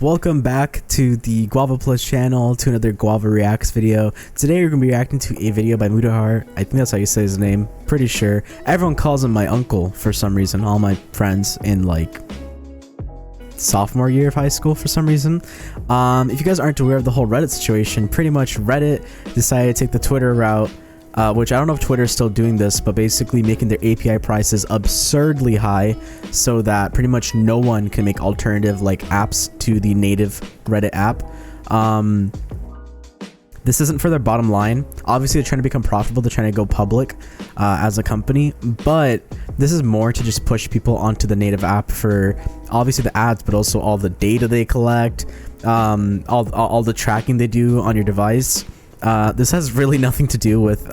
Welcome back to the Guava Plus channel, to another Guava Reacts video. Today we're going to be reacting to a video by Mudahar. I think that's how you say his name, pretty sure. Everyone calls him my uncle for some reason, all my friends in like sophomore year of high school for some reason. If you guys aren't aware of the whole Reddit situation, pretty much Reddit decided to take the Twitter route, which I don't know if Twitter is still doing this, but basically making their API prices absurdly high so that pretty much no one can make alternative like apps to the native Reddit app. This isn't for their bottom line. Obviously, they're trying to become profitable. They're trying to go public as a company, but this is more to just push people onto the native app for obviously the ads, but also all the data they collect, all the tracking they do on your device. This has really nothing to do with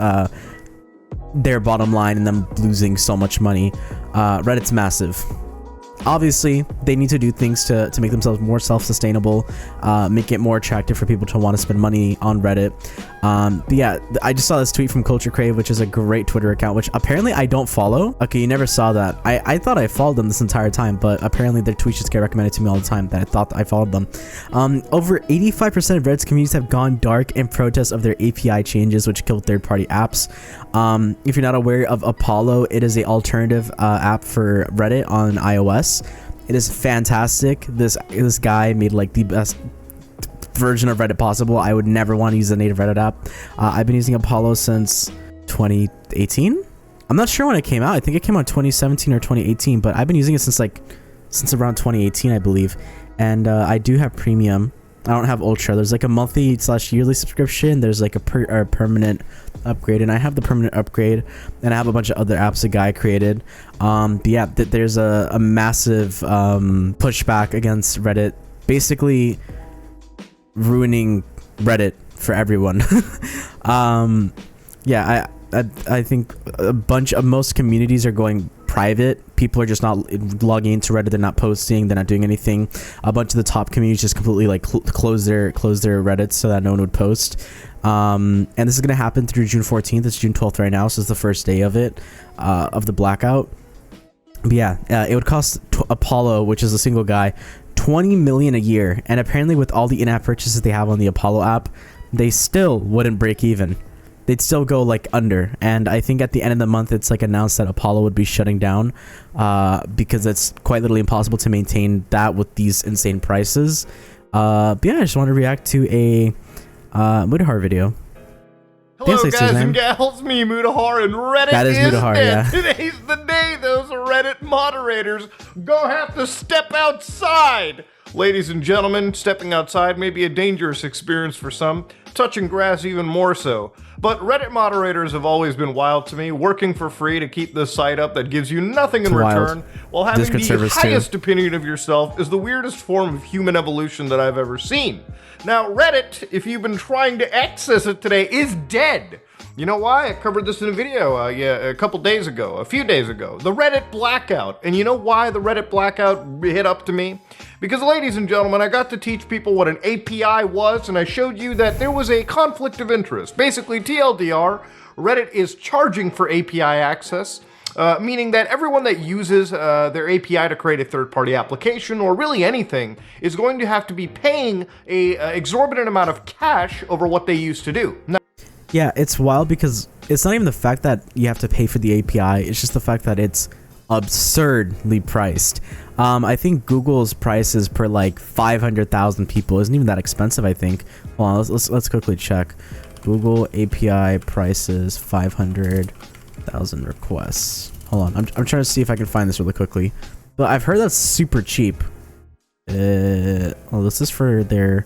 their bottom line and them losing so much money. Reddit's massive. Obviously, they need to do things to make themselves more self-sustainable, make it more attractive for people to want to spend money on Reddit. But yeah, I just saw this tweet from Culture Crave, which is a great Twitter account, which apparently I don't follow. Okay, you never saw that. I thought I followed them this entire time, but apparently their tweets just get recommended to me all the time that I thought I followed them. Over 85% of Reddit's communities have gone dark in protest of their API changes, which kill third-party apps. If you're not aware of Apollo, it is an alternative app for Reddit on iOS. It is fantastic. This guy made like the best version of Reddit possible. I would never want to use a native Reddit app. I've been using Apollo since 2018. I'm not sure when it came out. I think it came out 2017 or 2018, but I've been using it since around 2018, I believe. And I do have premium. I don't have ultra. There's like a monthly/yearly subscription. There's like a permanent upgrade, and I have the permanent upgrade, and I have a bunch of other apps a guy created. But yeah, there's a massive pushback against Reddit, basically ruining Reddit for everyone. Yeah, I think most communities are going private. People are just not logging into Reddit. They're not posting. They're not doing anything. A bunch of the top communities just completely like close their Reddit so that no one would post. And this is gonna happen through June 14th. It's June 12th right now, so it's the first day of it, of the blackout. But yeah, it would cost Apollo, which is a single guy, $20 million a year, and apparently with all the in-app purchases they have on the Apollo app, they still wouldn't break even. They'd still go like under, and I think at the end of the month it's like announced that Apollo would be shutting down because it's quite literally impossible to maintain that with these insane prices. But yeah, I just want to react to a Mudahar video. Hello guys and gals, me Mudahar, and Reddit that is Mudahar, dead. yeah. Today's the day those Reddit moderators go have to step outside. Ladies and gentlemen, stepping outside may be a dangerous experience for some, touching grass even more so. But Reddit moderators have always been wild to me, working for free to keep this site up that gives you nothing in return, while having the highest opinion of yourself is the weirdest form of human evolution that I've ever seen. Now, Reddit, if you've been trying to access it today, is dead. You know why? I covered this in a video a few days ago. The Reddit blackout. And you know why the Reddit blackout hit up to me? Because, ladies and gentlemen, I got to teach people what an API was, and I showed you that there was a conflict of interest. Basically, TLDR, Reddit is charging for API access, meaning that everyone that uses their API to create a third-party application, or really anything, is going to have to be paying a exorbitant amount of cash over what they used to do. Now, yeah, it's wild because it's not even the fact that you have to pay for the API, it's just the fact that it's absurdly priced. I think Google's prices per like 500,000 people isn't even that expensive, I think. Well, let's quickly check. Google API prices, 500,000 requests. Hold on, I'm trying to see if I can find this really quickly. But I've heard that's super cheap. Oh, this is for their...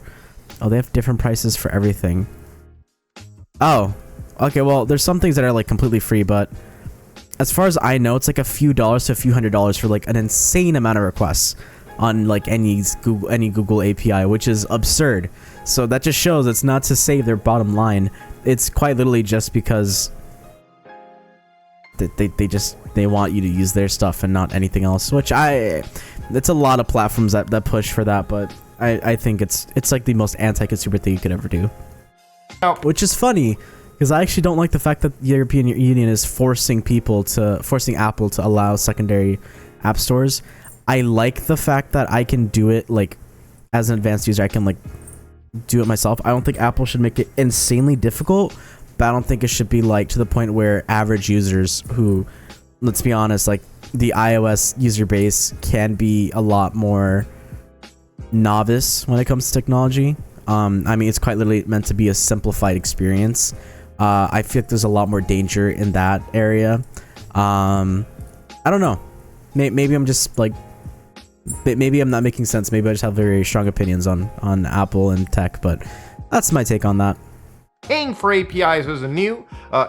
Oh, they have different prices for everything. Oh, okay, well, there's some things that are like completely free, but as far as I know, it's like a few dollars to a few $100s for like an insane amount of requests on like any Google API, which is absurd. So that just shows it's not to save their bottom line. It's quite literally just because they want you to use their stuff and not anything else, which it's a lot of platforms that push for that, but I think it's like the most anti-consumer thing you could ever do. Which is funny, because I actually don't like the fact that the European Union is forcing Apple to allow secondary app stores. I like the fact that I can do it like as an advanced user, I can like do it myself. I don't think Apple should make it insanely difficult, but I don't think it should be like to the point where average users who, let's be honest, like the iOS user base can be a lot more novice when it comes to technology. I mean, it's quite literally meant to be a simplified experience. I feel like there's a lot more danger in that area. I don't know. Maybe I'm just like, maybe I'm not making sense. Maybe I just have very strong opinions on Apple and tech, but that's my take on that. Paying for APIs isn't new.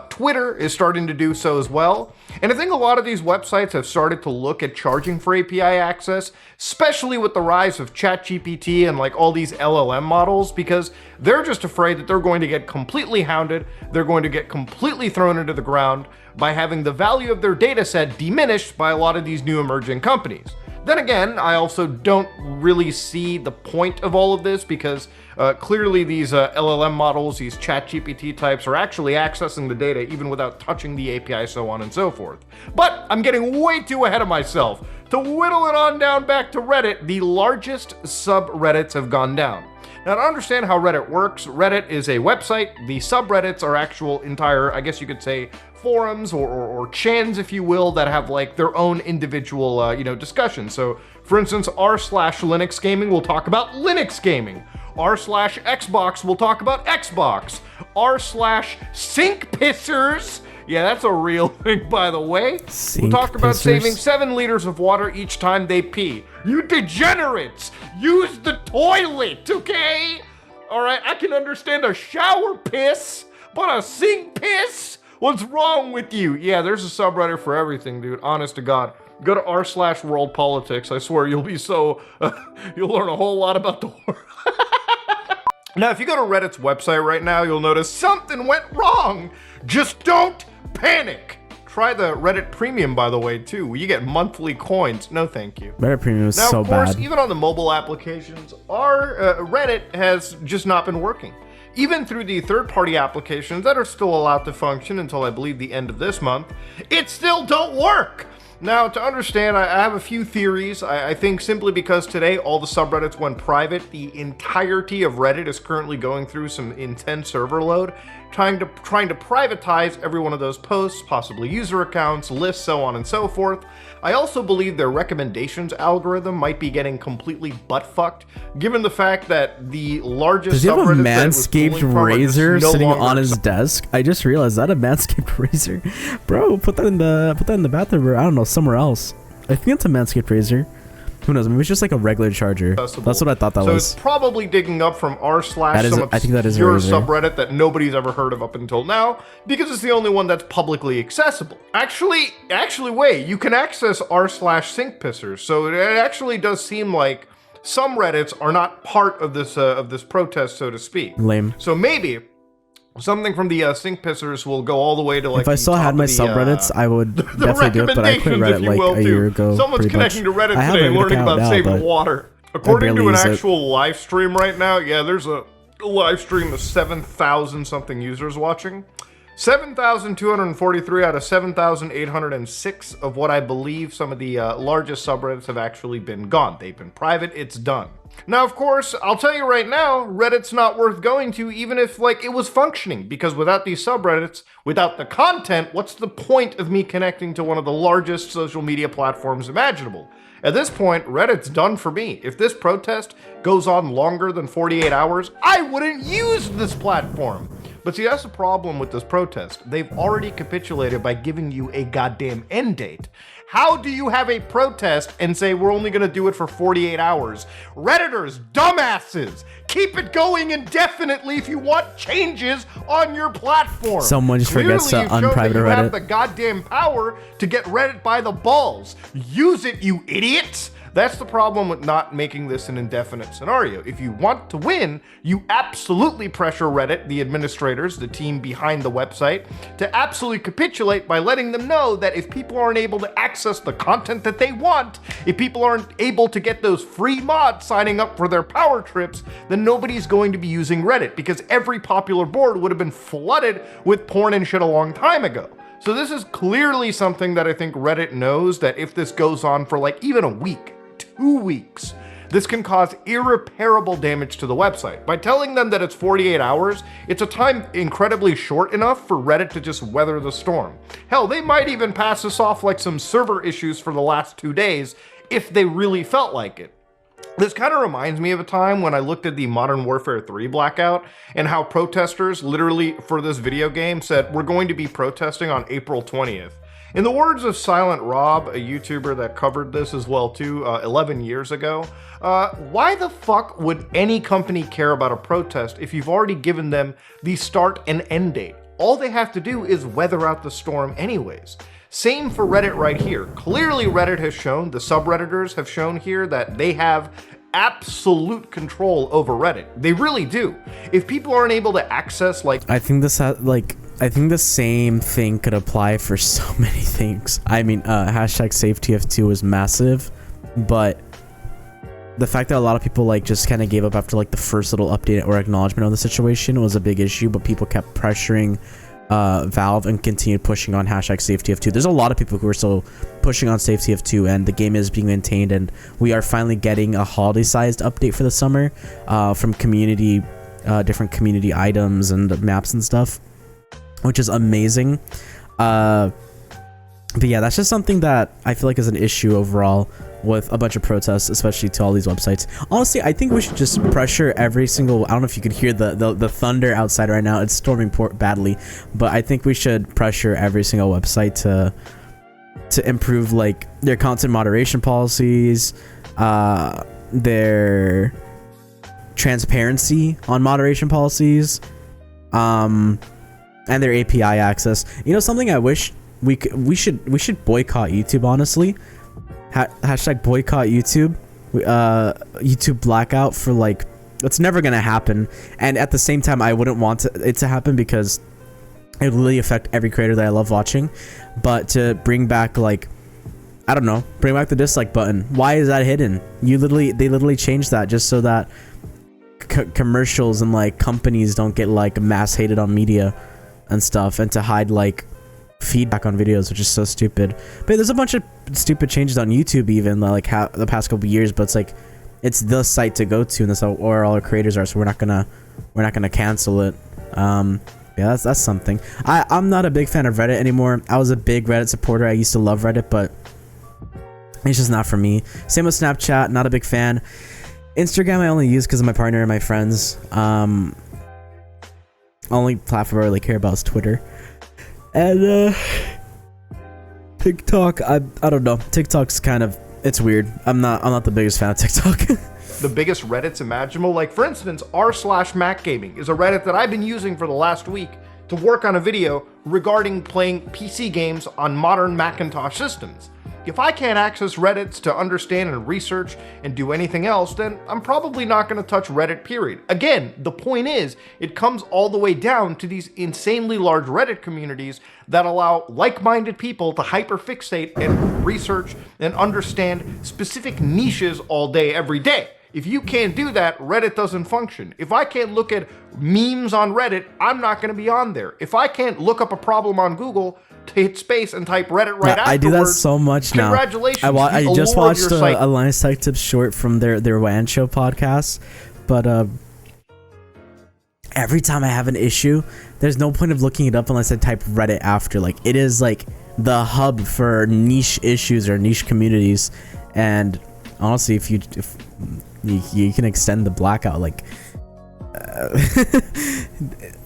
Twitter is starting to do so as well. And I think a lot of these websites have started to look at charging for API access, especially with the rise of ChatGPT and like all these LLM models, because they're just afraid that they're going to get completely hounded. They're going to get completely thrown into the ground by having the value of their data set diminished by a lot of these new emerging companies. Then again, I also don't really see the point of all of this because clearly these LLM models, these ChatGPT types are actually accessing the data even without touching the API, so on and so forth. But I'm getting way too ahead of myself. To whittle it on down back to Reddit, the largest subreddits have gone down. Now, to understand how Reddit works, Reddit is a website. The subreddits are actual entire, I guess you could say, forums or chans, if you will, that have like their own individual, discussions. So, for instance, r/Linux gaming will talk about Linux gaming. r/Xbox will talk about Xbox. r/sink pissers. Yeah, that's a real thing, by the way. We'll talk about saving 7 liters of water each time they pee. You degenerates! Use the toilet, okay? Alright, I can understand a shower piss, but a sink piss? What's wrong with you? Yeah, there's a subreddit for everything, dude. Honest to God. Go to r/world politics. I swear you'll be so... you'll learn a whole lot about the world. Now, if you go to Reddit's website right now, you'll notice something went wrong. Just don't panic. Try the Reddit Premium, by the way, too. You get monthly coins. No, thank you. Reddit Premium is so bad. Now, of course, even on the mobile applications, our Reddit has just not been working. Even through the third-party applications that are still allowed to function until I believe the end of this month, it still don't work. Now, to understand, I have a few theories. I think simply because today all the subreddits went private, the entirety of Reddit is currently going through some intense server load, trying to privatize every one of those posts, possibly user accounts, lists, so on and so forth. I also believe their recommendations algorithm might be getting completely butt-fucked, given the fact that the largest Does he have a subreddit Manscaped razor sitting on his desk? I just realized that a Manscaped razor. Bro, put that in the bathroom or I don't know, somewhere else. I think it's a Manscaped razor. Who knows? Maybe it's just like a regular charger. That's what I thought that was. So it's probably digging up from r/ I think that is your subreddit that nobody's ever heard of up until now, because it's the only one that's publicly accessible. Actually, wait, you can access r/sink pissers. So it actually does seem like some Reddits are not part of this protest, so to speak. Lame. So maybe something from the sink pissers will go all the way to like. If I still had my subreddits, I would definitely do it. But I quit Reddit like a year ago. Someone's connecting to Reddit today, learning about saving water. According to an actual live stream right now, yeah, there's a live stream of 7,000 something users watching. 7,243 out of 7,806 of what I believe some of the largest subreddits have actually been gone. They've been private. It's done. Now, of course, I'll tell you right now, Reddit's not worth going to even if, like, it was functioning, because without these subreddits, without the content, what's the point of me connecting to one of the largest social media platforms imaginable? At this point, Reddit's done for me. If this protest goes on longer than 48 hours, I wouldn't use this platform. But see, that's the problem with this protest. They've already capitulated by giving you a goddamn end date. How do you have a protest and say we're only gonna do it for 48 hours? Redditors, dumbasses! Keep it going indefinitely if you want changes on your platform. Someone just forgets to unprivate Reddit. You have the goddamn power to get Reddit by the balls. Use it, you idiots! That's the problem with not making this an indefinite scenario. If you want to win, you absolutely pressure Reddit, the administrators, the team behind the website, to absolutely capitulate by letting them know that if people aren't able to access the content that they want, if people aren't able to get those free mods signing up for their power trips, then nobody's going to be using Reddit, because every popular board would have been flooded with porn and shit a long time ago. So this is clearly something that I think Reddit knows, that if this goes on for like even a week, 2 weeks, This can cause irreparable damage to the website. By telling them that it's 48 hours, it's a time incredibly short enough for Reddit to just weather the storm. Hell, they might even pass this off like some server issues for the last 2 days if they really felt like it. This kind of reminds me of a time when I looked at the Modern Warfare 3 Blackout and how protesters literally for this video game said, we're going to be protesting on April 20th. In the words of Silent Rob, a YouTuber that covered this as well too, 11 years ago, why the fuck would any company care about a protest if you've already given them the start and end date? All they have to do is weather out the storm anyways. Same for Reddit right here. Clearly Reddit has shown, the subredditors have shown here that they have absolute control over Reddit. They really do. If people aren't able to access I think the same thing could apply for so many things. I mean, hashtag SafeTF2 is massive, but the fact that a lot of people just kind of gave up after the first little update or acknowledgement of the situation was a big issue, but people kept pressuring Valve and continued pushing on hashtag SafeTF2. There's a lot of people who are still pushing on SafeTF2, and the game is being maintained, and we are finally getting a holiday-sized update for the summer from community, different community items and maps and stuff, which is amazing. But yeah, that's just something that I feel like is an issue overall with a bunch of protests, especially to all these websites. Honestly, I think we should just pressure every single, I don't know if you could hear the thunder outside right now, it's storming badly, but I think we should pressure every single website to improve their content moderation policies, their transparency on moderation policies, and their API access. You know, something I wish we should boycott YouTube, honestly. Hashtag boycott YouTube. YouTube Blackout for it's never gonna happen, and at the same time I wouldn't want it to happen because it would really affect every creator that I love watching. But to bring back I don't know, bring back the dislike button. Why is that hidden? They literally changed that just so that commercials and companies don't get mass hated on media and stuff, and to hide feedback on videos, which is so stupid. But there's a bunch of stupid changes on YouTube even the past couple years, but it's the site to go to, and that's where all our creators are, so we're not gonna cancel it. Yeah, that's something. I'm not a big fan of Reddit anymore. I was a big Reddit supporter. I used to love Reddit, but it's just not for me. Same with Snapchat, not a big fan. Instagram I only use because of my partner and my friends. Only platform I really care about is Twitter. And TikTok, I don't know. TikTok's kind of, it's weird. I'm not the biggest fan of TikTok. The biggest Reddits imaginable, for instance, r/MacGaming is a Reddit that I've been using for the last week to work on a video regarding playing PC games on modern Macintosh systems. If I can't access Reddits to understand and research and do anything else, then I'm probably not going to touch Reddit, period. Again, the point is, it comes all the way down to these insanely large Reddit communities that allow like-minded people to hyperfixate and research and understand specific niches all day, every day. If you can't do that, Reddit doesn't function. If I can't look at memes on Reddit, I'm not going to be on there. If I can't look up a problem on Google, to hit space and type Reddit right afterwards. I do that so much now. Congratulations. I just watched a Linus Tech Tips short from their WAN show podcast, but every time I have an issue, there's no point of looking it up unless I type Reddit after. It is the hub for niche issues or niche communities, and honestly, if you can extend the Blackout,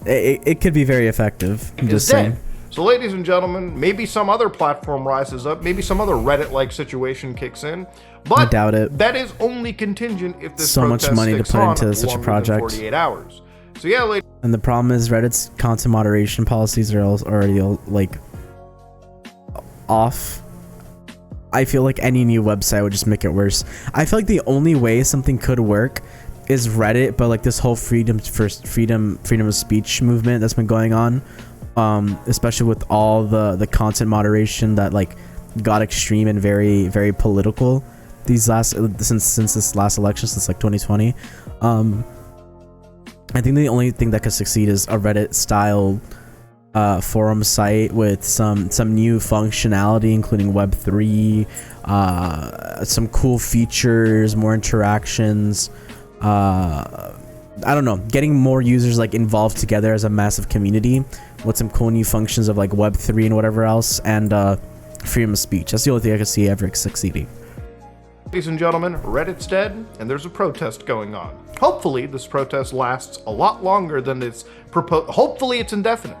it could be very effective. I'm just saying. So ladies and gentlemen, maybe some other platform rises up, maybe some other Reddit-like situation kicks in, but I doubt it. That is only contingent if this so much money to put into such a project. 48 hours. So yeah, ladies. And the problem is Reddit's content moderation policies are already off. I feel like any new website would just make it worse. I feel like the only way something could work is Reddit, but this whole freedom of speech movement that's been going on. Especially with all the content moderation that got extreme and very, very political since this last election, since 2020. I think the only thing that could succeed is a Reddit style forum site with some new functionality, including Web3, some cool features, more interactions. I don't know, getting more users like involved together as a massive community with some cool new functions of like Web3 and whatever else, and freedom of speech. That's the only thing I can see ever succeeding. Ladies and gentlemen, Reddit's dead, and there's a protest going on. Hopefully, this protest lasts a lot longer than it's proposed. Hopefully, it's indefinite.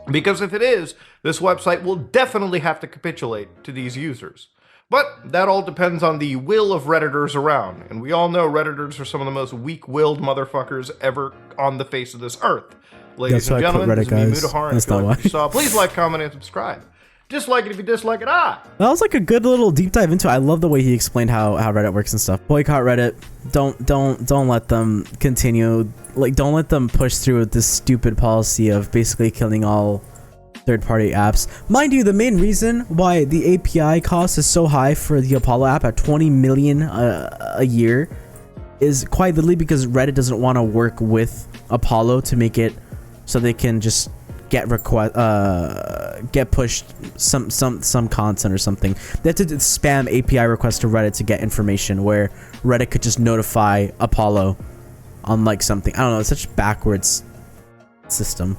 Because if it is, this website will definitely have to capitulate to these users. But that all depends on the will of Redditors around, and we all know Redditors are some of the most weak-willed motherfuckers ever on the face of this earth. Ladies and gentlemen, this is me, Mudahar, and if you like what you saw, please like, comment, and subscribe. Dislike it if you dislike it. That was like a good little deep dive into it. I love the way he explained how Reddit works and stuff. Boycott Reddit. Don't let them continue. Like, don't let them push through with this stupid policy of basically killing all third-party apps. Mind you, the main reason why the API cost is so high for the Apollo app at 20 million a year is quite literally because Reddit doesn't want to work with Apollo to make it so they can just get pushed some content or something. They have to spam API requests to Reddit to get information, where Reddit could just notify Apollo on like something. I don't know, it's such a backwards system.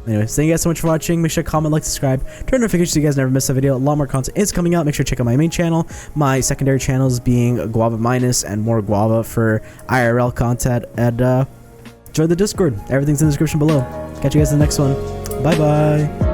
Anyways, thank you guys so much for watching. Make sure to comment, like, subscribe, turn notifications so you guys never miss a video. A lot more content is coming out. Make sure to check out my main channel. My secondary channels being Guava Minus and more Guava for IRL content. And join the Discord. Everything's in the description below. Catch you guys in the next one. Bye bye.